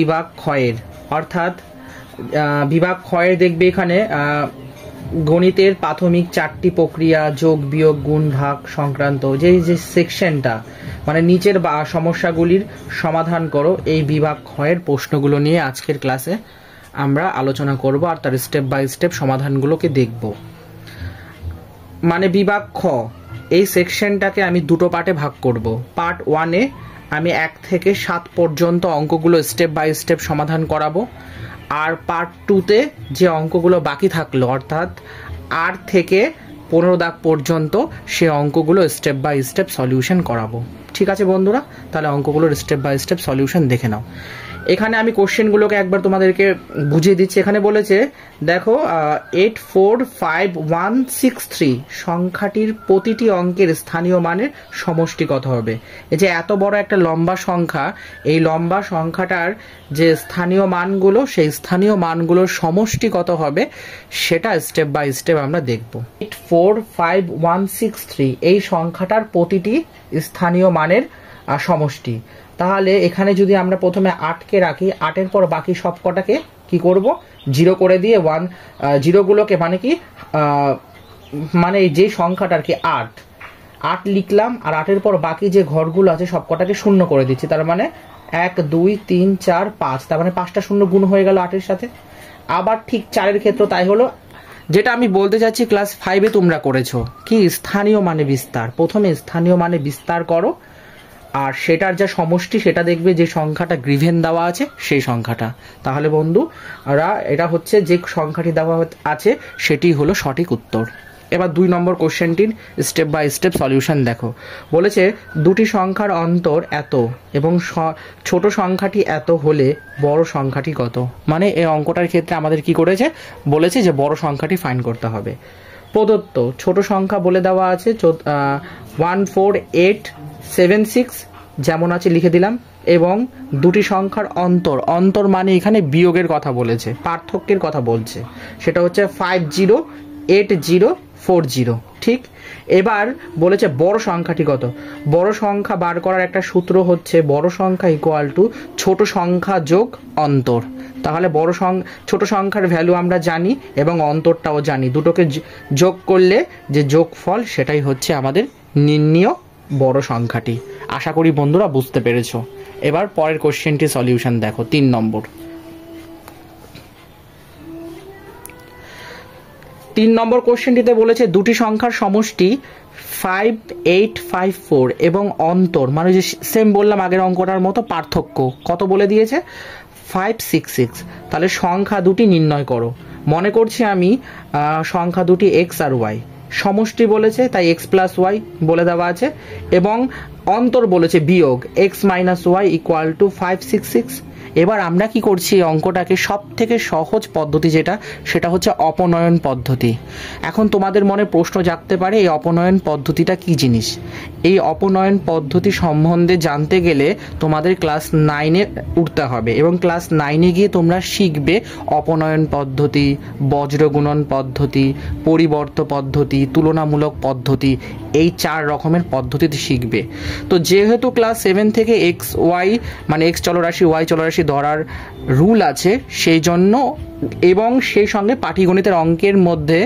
বিভাগ ক্ষয়ের অর্থাৎ বিভাগ ক্ষয়ের দেখবে এখানে গণিতের প্রাথমিক 4টি প্রক্রিয়া যোগ বিয়োগ গুণ ভাগ সংক্রান্ত যে সেকশনটা মানে নিচের সমস্যাগুলির সমাধান করো, এই বিভাগ ক্ষয়ের প্রশ্নগুলো নিয়ে আজকের ক্লাসে আমরা আলোচনা করব আর তার স্টেপ বাই স্টেপ সমাধানগুলোকে দেখব। মানে বিভাগ খ এই সেকশনটাকে আমি দুটো পার্টে ভাগ করব। পার্ট 1-এ আমি 1 থেকে 7 পর্যন্ত অঙ্কগুলো স্টেপ বাই স্টেপ সমাধান করাবো, আর পার্ট 2-তে যে অঙ্কগুলো বাকি থাকলো অর্থাৎ 8 থেকে 15 দাগ পর্যন্ত সে অঙ্কগুলো স্টেপ বাই স্টেপ সলিউশন করাবো। ঠিক আছে বন্ধুরা, তাহলে অঙ্কগুলোর স্টেপ বাই স্টেপ সলিউশন দেখে নাও। এখানে আমি কোশ্চেনগুলোকে একবার তোমাদেরকে বুঝিয়ে দিচ্ছি। এখানে বলেছে দেখো 845163 সংখ্যাটির প্রতিটি অঙ্কের স্থানীয় মানের সমষ্টি কত হবে। এই যে এত বড় একটা লম্বা সংখ্যা, এই লম্বা সংখ্যাটার যে স্থানীয় মানগুলো সেই স্থানীয় মানগুলোর সমষ্টি কত হবে সেটা স্টেপ বাই স্টেপ আমরা দেখব। 845163 এই সংখ্যাটার প্রতিটি স্থানীয় মানের সমষ্টি। তাহলে এখানে যদি আমরা প্রথমে 8কে রাখি, 8-এর পর বাকি সব কটাকে কি করব 0 করে দিয়ে 1 জিরোগুলোকে মানে কি মানে যে সংখ্যাটার কি 8 লিখলাম, আর 8-এর পর বাকি যে ঘরগুলো আছে সব কটাকে 0 করে দিচ্ছি। তার মানে 1 2 3 4 5, তার মানে 5টা 0 গুণ হয়ে গেল 8-এর সাথে। আবার ঠিক 4-এর ক্ষেত্রে তাই হলো। যেটা আমি বলতে চাচ্ছি ক্লাস 5-এ তোমরা করেছো কি স্থানীয় মানে বিস্তার। প্রথমে স্থানীয় মানে বিস্তার করো, আর সেটার যা সমষ্টি সেটা দেখবে যে সংখ্যাটা গ্রিভেন দেওয়া আছে সেই সংখ্যাটা। তাহলে বন্ধুরা এটা হচ্ছে যে সংখ্যাটি দেওয়া আছে সেটি হলো সঠিক উত্তর। এবার 2 নম্বর কোশ্চেনটির স্টেপ বাই স্টেপ সলিউশন দেখো। বলেছে দুটি সংখ্যার অন্তর এত এবং ছোট সংখ্যাটি এত হলে বড় সংখ্যাটি কত। মানে এই অঙ্কটার ক্ষেত্রে আমাদের কি করেছে বলেছে যে বড় সংখ্যাটি ফাইন্ড করতে হবে। প্রদত্ত ছোট সংখ্যা বলে দেওয়া আছে 14876 যেমন আছে লিখে দিলাম, এবং দুটি সংখ্যার অন্তর মানে এখানে বিয়োগের কথা বলেছে, পার্থক্যের কথা বলছে, সেটা হচ্ছে 508040। ঠিক, এবার বলেছে বড় সংখ্যাটি কত। বড় সংখ্যা বার করার একটা সূত্র হচ্ছে বড় সংখ্যা ইকুয়াল টু ছোট সংখ্যা যোগ অন্তর। তাহলে ছোট সংখ্যার ভ্যালু আমরা জানি এবং অন্তরটাও জানি, দুটোকে যোগ করলে যে যোগফল সেটাই হচ্ছে আমাদের নির্ণীয় বড় সংখ্যাটি। আশা করি বন্ধুরা বুঝতে পেরেছো। এবার পরের কোশ্চেনটি সলিউশন দেখো। 3 নম্বর কোশ্চেনটিতে বলেছে দুটি সংখ্যার সমষ্টি 5854 এবং অন্তর মানে যে সেম বললাম আগের অঙ্কটার মতো পার্থক্য কত বলে দিয়েছে 566। তাহলে সংখ্যা দুটি নির্ণয় করো। মনে করছি আমি সংখ্যা দুটি এক্স আর ওয়াই, সমষ্টি বলেছে তাই x প্লাস ওয়াই বলে দেওয়া আছে, এবং অন্তর বলেছে বিয়োগ x minus y equal to 566। এবার আমরা কি করছি অঙ্কটাকে সব থেকে সহজ পদ্ধতি সেটা হচ্ছে অপনয়ন পদ্ধতি। এখন তোমাদের মনে প্রশ্ন জাগতে পারে এই অপনয়ন পদ্ধতিটা কি জিনিস। এই অপনয়ন পদ্ধতি সম্বন্ধে জানতে গেলে তোমাদের ক্লাস 9-এ উঠতে হবে, এবং ক্লাস 9-এ গিয়ে তোমরা শিখবে অপনয়ন পদ্ধতি, বজ্রগুণন পদ্ধতি, পরিবর্ত পদ্ধতি, তুলনামূলক পদ্ধতি, এই 4 রকমের পদ্ধতিতে শিখবে। তো যেহেতু ক্লাস 7 থেকে এক্স ওয়াই মানে এক্স চলরাশি ওয়াই চলরাশি ধরার রুল আছে সেই জন্য, এবং সেই সঙ্গে পাটিগণিতের অঙ্কের মধ্যে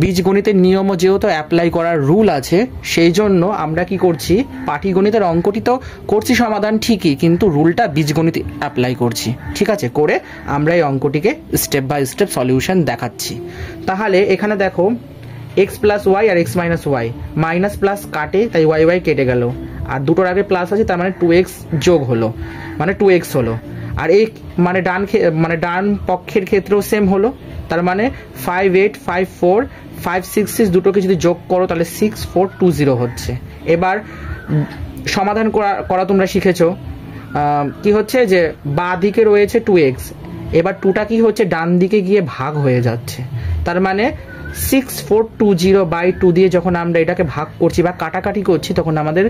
বীজগণিতের নিয়মও যেহেতু অ্যাপ্লাই করার রুল আছে, সেই জন্য আমরা কি করছি পাটিগণিতের অঙ্কটি তো করছি সমাধান ঠিকই, কিন্তু রুলটা বীজগণিত অ্যাপ্লাই করছি। ঠিক আছে, করে আমরা এই অঙ্কটিকে স্টেপ বাই স্টেপ সলিউশন দেখাচ্ছি। তাহলে এখানে দেখো এক্স প্লাস ওয়াই আর x minus y, minus plus কাটে তাই ওয়াই ওয়াই কেটে গেল, আর দুটোর আগে প্লাস আছে তার মানে 2x যোগ হলো মানে 2x হলো, আর এই মানে ডান পক্ষের ক্ষেত্রেও সেম হলো, তার মানে 5854 566 দুটোকে যদি যোগ করো তাহলে 6420 হচ্ছে। এবার সমাধান করা তোমরা শিখেছো কি হচ্ছে যে বাঁ দিকে রয়েছে 2x, এবার 2টা কি হচ্ছে ডান দিকে গিয়ে ভাগ হয়ে যাচ্ছে, তার মানে 6420/2 দিয়ে যখন আমরা এটাকে ভাগ করছি বা কাটাকাটি করছি তখন আমাদের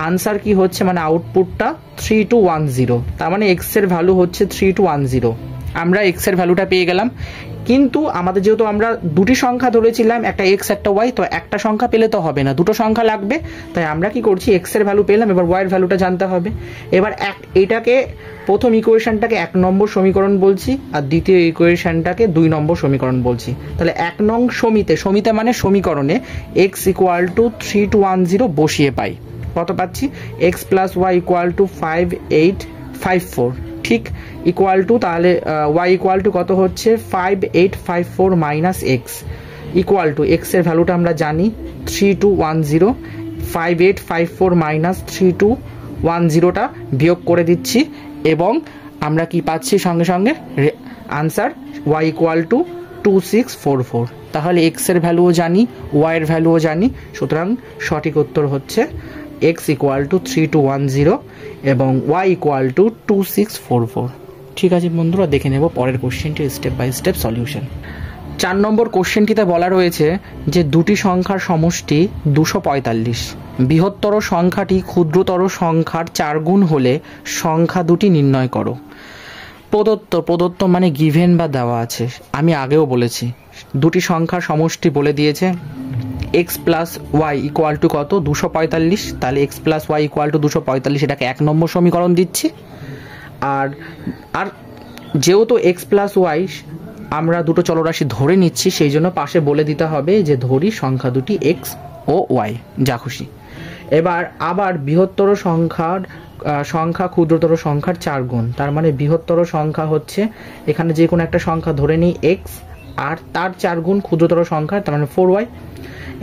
আনসার কি হচ্ছে মানে আউটপুটটা 3210, তার মানে এক্স এর ভ্যালু হচ্ছে 3210। আমরা এক্স এর ভ্যালুটা পেয়ে গেলাম। কিন্তু আমাদের যেহেতু আমরা দুটি সংখ্যা ধরেছিলাম, একটা এক্স একটা ওয়াই, তো একটা সংখ্যা পেলে তো হবে না, দুটো সংখ্যা লাগবে। তাই আমরা কি করছি, এক্স এর ভ্যালু পেলাম, এবার ওয়াই এর ভ্যালুটা জানতে হবে। এবার এটাকে প্রথম ইকুয়েশনটাকে 1 নম্বর সমীকরণ বলছি, আর দ্বিতীয় ইকুয়েশনটাকে 2 নম্বর সমীকরণ বলছি। তাহলে 1 নং সমিতে মানে সমীকরণে এক্স ইকুয়াল টু 3210 বসিয়ে পাই, কত পাচ্ছি, x plus y equal to 5854, ঠিক, ইকুয়াল টু, তাহলে ওয়াই ইকুয়াল টু কত হচ্ছে 5854 minus x, equal to x এর ভ্যালুটা আমরা জানি 3210, 5854 মাইনাস 3210টা বিয়োগ করে দিচ্ছি, এবং আমরা কি পাচ্ছি সঙ্গে সঙ্গে আনসার ওয়াই ইকুয়াল টু 2644। তাহলে এক্স এর ভ্যালুও জানি, ওয়াই এর ভ্যালুও জানি, সুতরাং সঠিক উত্তর হচ্ছে এক্স ইকুয়াল টু 3210 এবং ওয়াই ইকুয়াল টু 2644। ঠিক আছে বন্ধুরা, দেখে নেব পরের কোশ্চেনটি স্টেপ বাই স্টেপ সলিউশন। 4 নম্বর কোশ্চেনটিতে বলা রয়েছে যে দুটি সংখ্যার সমষ্টি 245, বৃহত্তর সংখ্যাটি ক্ষুদ্রতর সংখ্যার 4 গুণ হলে সংখ্যা দুটি নির্ণয় করো। প্রদত্ত মানে গিভেন বা দেওয়া আছে, আমি আগেও বলেছি দুটি সংখ্যার সমষ্টি বলে দিয়েছে, x plus y equal to কত 245, তাহলে x plus y equal to 245, এটাকে 1 নম্বর সমীকরণ দিচ্ছি। আর যেহেতু এক্স প্লাস ওয়াই আমরা দুটো চলরাশি ধরে নিচ্ছি, সেই জন্য পাশে বলে দিতে হবে যে ধরি সংখ্যা দুটি এক্স ও ওয়াই, যা খুশি। এবার আবার বৃহত্তর সংখ্যা ক্ষুদ্রতর সংখ্যার 4 গুণ, তার মানে বৃহত্তর সংখ্যা হচ্ছে এখানে যে কোনো একটা সংখ্যা ধরে নিই এক্স, আর তার 4 গুণ ক্ষুদ্রতর সংখ্যা, তার মানে 4y।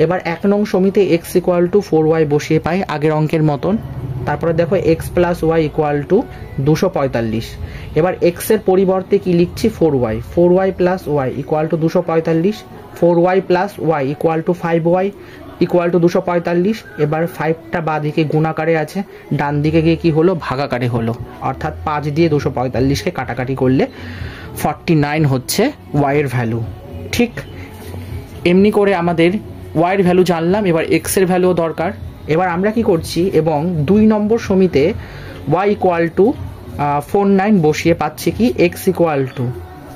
এবার 1 নং সমিতে এক্স ইকুয়াল টু 4y বসিয়ে পাই আগের অঙ্কের মতন। তারপরে দেখো x plus y equal to 245। এবার এক্স এর পরিবর্তে কি লিখছি 4y plus y equal to 245, 4y plus y equal to 5y equal to 245। এবার 5টা বাঁ দিকে গুণাকারে আছে, ডান দিকে গিয়ে কি হলো ভাগাকারে হলো, অর্থাৎ 5 দিয়ে 245কে কাটাকাটি করলে 49 হচ্ছে ওয়াই এর ভ্যালু। ঠিক এমনি করে আমাদের ওয়াই এর ভ্যালু জানলাম, এবার এক্স এর ভ্যালুও দরকার। এবার আমরা কি করছি, এবং 2 নম্বর সমিতে ওয়াই ইকুয়াল টু 49 বসিয়ে পাচ্ছি কি এক্স ইকুয়াল টু,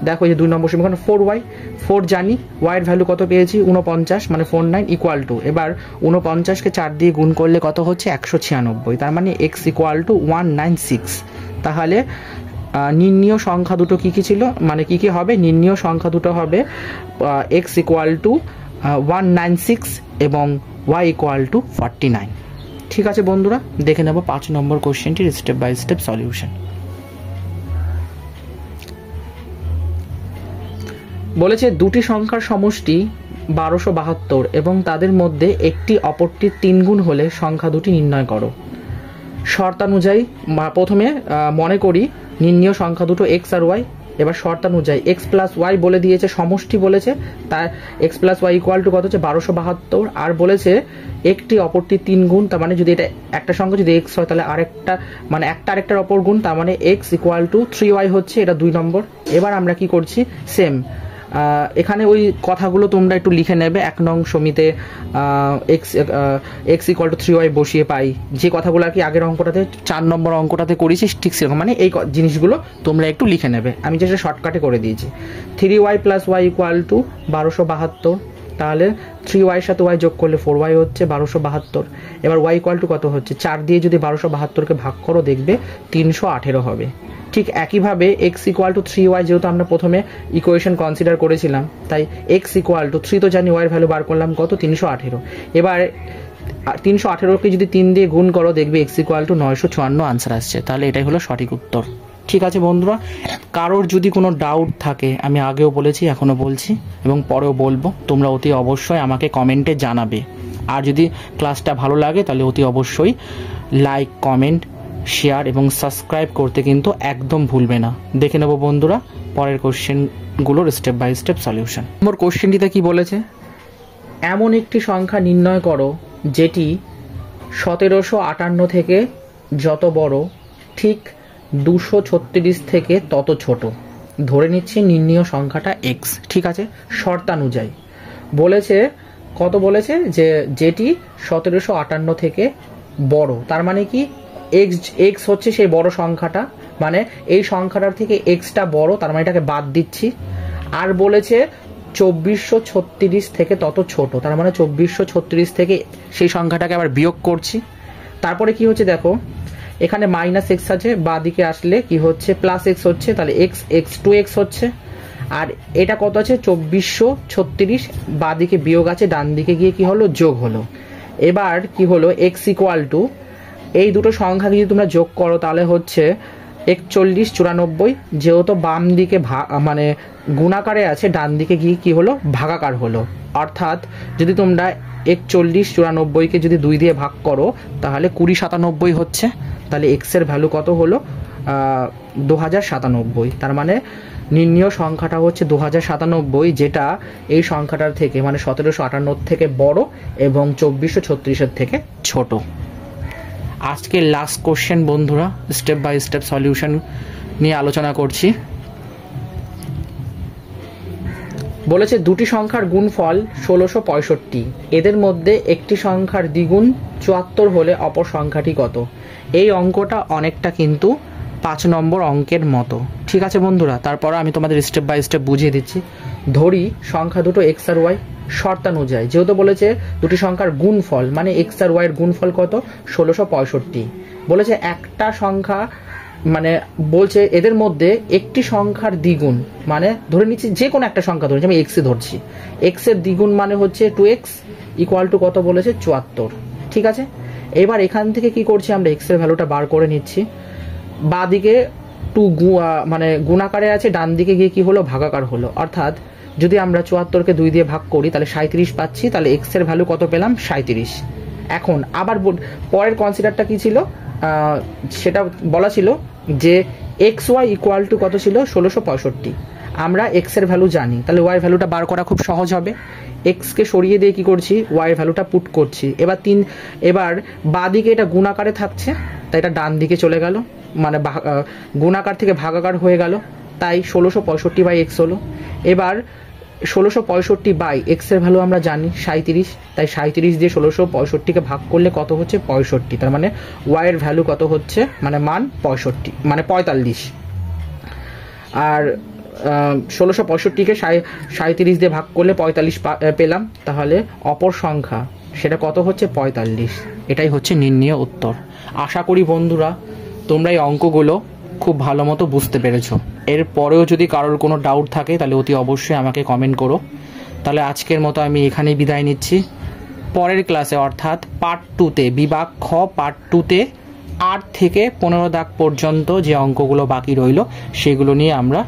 দেখো যে 2 নম্বর সমীকরণ 4y, 4 জানি, ওয়াই এর ভ্যালু কত পেয়েছি 49, মানে 49 ইকুয়াল টু, এবার 49কে 4 দিয়ে গুণ করলে কত হচ্ছে 196, তার মানে এক্স ইকুয়াল টু 196। তাহলে নির্ণীয় সংখ্যা দুটো কি কি ছিল, মানে কি কি হবে, নির্ণীয় সংখ্যা দুটো হবে এক্স ইকুয়াল টু 196 এবং ওয়াই ইকুয়াল টু 49। ঠিক আছে বন্ধুরা, দেখে নেব 5 নম্বর কোশ্চেনটির স্টেপ বাই স্টেপ সলিউশন। বলেছে দুটি সংখ্যার সমষ্টি 1272 এবং তাদের মধ্যে একটি অপরটির 3 গুণ হলে সংখ্যা দুটি নির্ণয় করো। শর্তানুযায়ী প্রথমে মনে করি নির্ণীয় সংখ্যা দুটো এক্স আর ওয়াই। এবার শর্তানুযায়ী এক্স প্লাস ওয়াই বলে দিয়েছে, সমষ্টি বলেছে, তার x plus y equal to কত হচ্ছে 1272, আর বলেছে একটি অপরটির 3 গুণ, তার মানে যদি এটা একটা সংখ্যা যদি এক্স হয় তাহলে আরেকটা মানে একটা আরেকটার অপর গুণ, তার মানে এক্স ইকুয়াল টু 3y হচ্ছে, এটা 2 নম্বর। এবার আমরা কি করছি, সেম এখানে ওই কথাগুলো তোমরা একটু লিখে নেবে। 1 নং সমিতে এক্স ইকুয়াল টু 3y বসিয়ে পাই, যে কথাগুলো আর কি আগের অঙ্কটাতে 4 নম্বর অঙ্কটাতে করেছি ঠিক সেরকম, মানে এই জিনিসগুলো তোমরা একটু লিখে নেবে, আমি যেটা শর্টকাটে করে দিয়েছি। 3y plus y equal two 1272, তাহলে 3y এর সাথে ওয়াই যোগ করলে 4y হচ্ছে 1272। এবার ওয়াই ইকুয়াল টু কত হচ্ছে, 4 দিয়ে যদি 1272কে ভাগ করো দেখবে 318 হবে। ঠিক একইভাবে এক্স ইকুয়াল টু 3y, যেহেতু আমরা প্রথমে ইকুয়েশন কনসিডার করেছিলাম, তাই এক্স ইকুয়াল টু 3 তো জানি, ওয়াইয়ের ভ্যালু বার করলাম কত 318। এবার 318কে যদি 3 দিয়ে গুণ করো দেখবে এক্স ইকুয়াল টু 954 আনসার আসছে, তাহলে এটাই হলো সঠিক উত্তর। ঠিক আছে বন্ধুরা, কারোর যদি কোনো ডাউট থাকে, আমি আগেও বলেছি এখনও বলছি এবং পরেও বলবো, তোমরা অতি অবশ্যই আমাকে কমেন্টে জানাবে। আর যদি ক্লাসটা ভালো লাগে তাহলে অতি অবশ্যই লাইক, কমেন্ট, শেয়ার এবং সাবস্ক্রাইব করতে কিন্তু একদম ভুলবে না। দেখে নেব বন্ধুরা পরের কোশ্চেনগুলোর স্টেপ বাই স্টেপ সলিউশন। নম্বর কোশ্চেনটিতে কি বলেছে, এমন একটি সংখ্যা নির্ণয় করো যেটি 1758 থেকে যত বড় ঠিক 236 থেকে তত ছোট। ধরে নিচ্ছি নির্ণীয় সংখ্যাটা এক্স। ঠিক আছে, শর্তানুযায়ী বলেছে কত, বলেছে যে যেটি 1758 থেকে বড়, তার মানে কি এক্স হচ্ছে সেই বড় সংখ্যাটা, মানে এই সংখ্যাটার থেকে এক্সটা বড়, তার মানে এটাকে বাদ দিচ্ছি। আর বলেছে 2436 থেকে তত ছোট, তার মানে 2436 থেকে সেই সংখ্যাটাকে আবার বিয়োগ করছি। তারপরে কি হচ্ছে দেখো, এখানে মাইনাস এক্স আছে, বাঁ দিকে আসলে কি হচ্ছে প্লাস এক্স হচ্ছে, তাহলে এক্স এক্স 2x হচ্ছে। আর এটা কত আছে 2436, বাঁ দিকে বিয়োগ আছে, ডান দিকে গিয়ে কি হলো যোগ হলো। এবার কি হলো এক্স ইকুয়াল টু, এই দুটো সংখ্যা যদি তোমরা যোগ করো তাহলে হচ্ছে 4194, যেহেতু বাম দিকে মানে গুণাকারে আছে, ডান দিকে গিয়ে কি হলো ভাগাকার হলো। অর্থাৎ যদি তোমরা 4194কে যদি 2 দিয়ে ভাগ করো তাহলে 2097 হচ্ছে। তাহলে এক্স এর ভ্যালু কত হলো 2097। তার মানে নির্ণীয় সংখ্যাটা হচ্ছে 2097, যেটা এই সংখ্যাটার থেকে মানে 1758 থেকে বড় এবং 2436 থেকে ছোট। আজকের লাস্ট কোশ্চেন বন্ধুরা, স্টেপ বাই স্টেপ সলিউশন নিয়ে আলোচনা করছি। বলেছে দুটি সংখ্যার গুণফল 1665, এদের মধ্যে একটি সংখ্যার দ্বিগুণ 74 হলে অপর সংখ্যাটি কত? এই অঙ্কটা অনেকটা কিন্তু 5 নম্বর অঙ্কের মতো, ঠিক আছে বন্ধুরা। তারপর আমি তোমাদের স্টেপ বাই স্টেপ বুঝিয়ে দিচ্ছি। ধরি সংখ্যা দুটো এক্স আর ওয়াই, শর্তানুযায়ী যেহেতু বলেছে দুটি সংখ্যার গুণফল মানে এক্স আর ওয়াই এর গুণফল কত 1665। বলেছে একটা সংখ্যা মানে বলছে এদের মধ্যে একটি সংখ্যার দ্বিগুণ, মানে ধরে নিচ্ছি যে কোনো একটা সংখ্যা ধরেছি, আমি এক্স এ ধরছি, এক্স এর দ্বিগুণ মানে হচ্ছে 2x ইকুয়াল টু কত বলেছে 74, ঠিক আছে। এবার এখান থেকে কি করছি আমরা এক্স এর ভ্যালুটা বার করে নিচ্ছি, বাঁ দিকে 2 মানে গুণাকারে আছে, ডান দিকে গিয়ে কি হলো ভাগাকার হলো। অর্থাৎ যদি আমরা 74কে 2 দিয়ে ভাগ করি তাহলে 37 পাচ্ছি, তাহলে এক্স এর ভ্যালু কত পেলাম 37। এখন আবার পরের কনসিডারটা কি ছিল, সেটা বলা ছিল যে এক্স ওয়াই ইকুয়াল টু কত ছিল 1665। আমরা এক্স এর ভ্যালু জানি, তাহলে ওয়াই ভ্যালুটা বার করা খুব সহজ হবে। এক্সকে সরিয়ে দিয়ে কি করছি ওয়াই ভ্যালুটা পুট করছি। এবার বাঁ দিকে এটা গুণাকারে থাকছে, তাই এটা ডান দিকে চলে গেল, মানে গুণাকার থেকে ভাগাকার হয়ে গেল, তাই 1665 বাই এক্স হলো। এবার 1665 বাই এক্স এর ভ্যালু আমরা জানি 37, তাই 37 দিয়ে 1665কে ভাগ করলে কত হচ্ছে 65। তার মানে ওয়াই এর ভ্যালু কত হচ্ছে মানে মান 65 মানে 45। আর 1665কে 37 দিয়ে ভাগ করলে 45 পেলাম, তাহলে অপর সংখ্যা সেটা কত হচ্ছে 45। এটাই হচ্ছে নির্ণীয় উত্তর। আশা করি বন্ধুরা তোমরা এই অঙ্কগুলো খুব ভালো মতো বুঝতে পেরেছো। এর পরেও যদি কারোর কোনো ডাউট থাকে তাহলে অতি অবশ্যই আমাকে কমেন্ট করো। তাহলে আজকের মতো আমি এখানেই বিদায় নিচ্ছি। পরের ক্লাসে অর্থাৎ পার্ট 2তে বিভাগ খ পার্ট 2তে 8 থেকে 15 দাগ পর্যন্ত যে অঙ্কগুলো বাকি রইল সেগুলো নিয়ে আমরা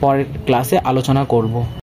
পরের ক্লাসে আলোচনা করব।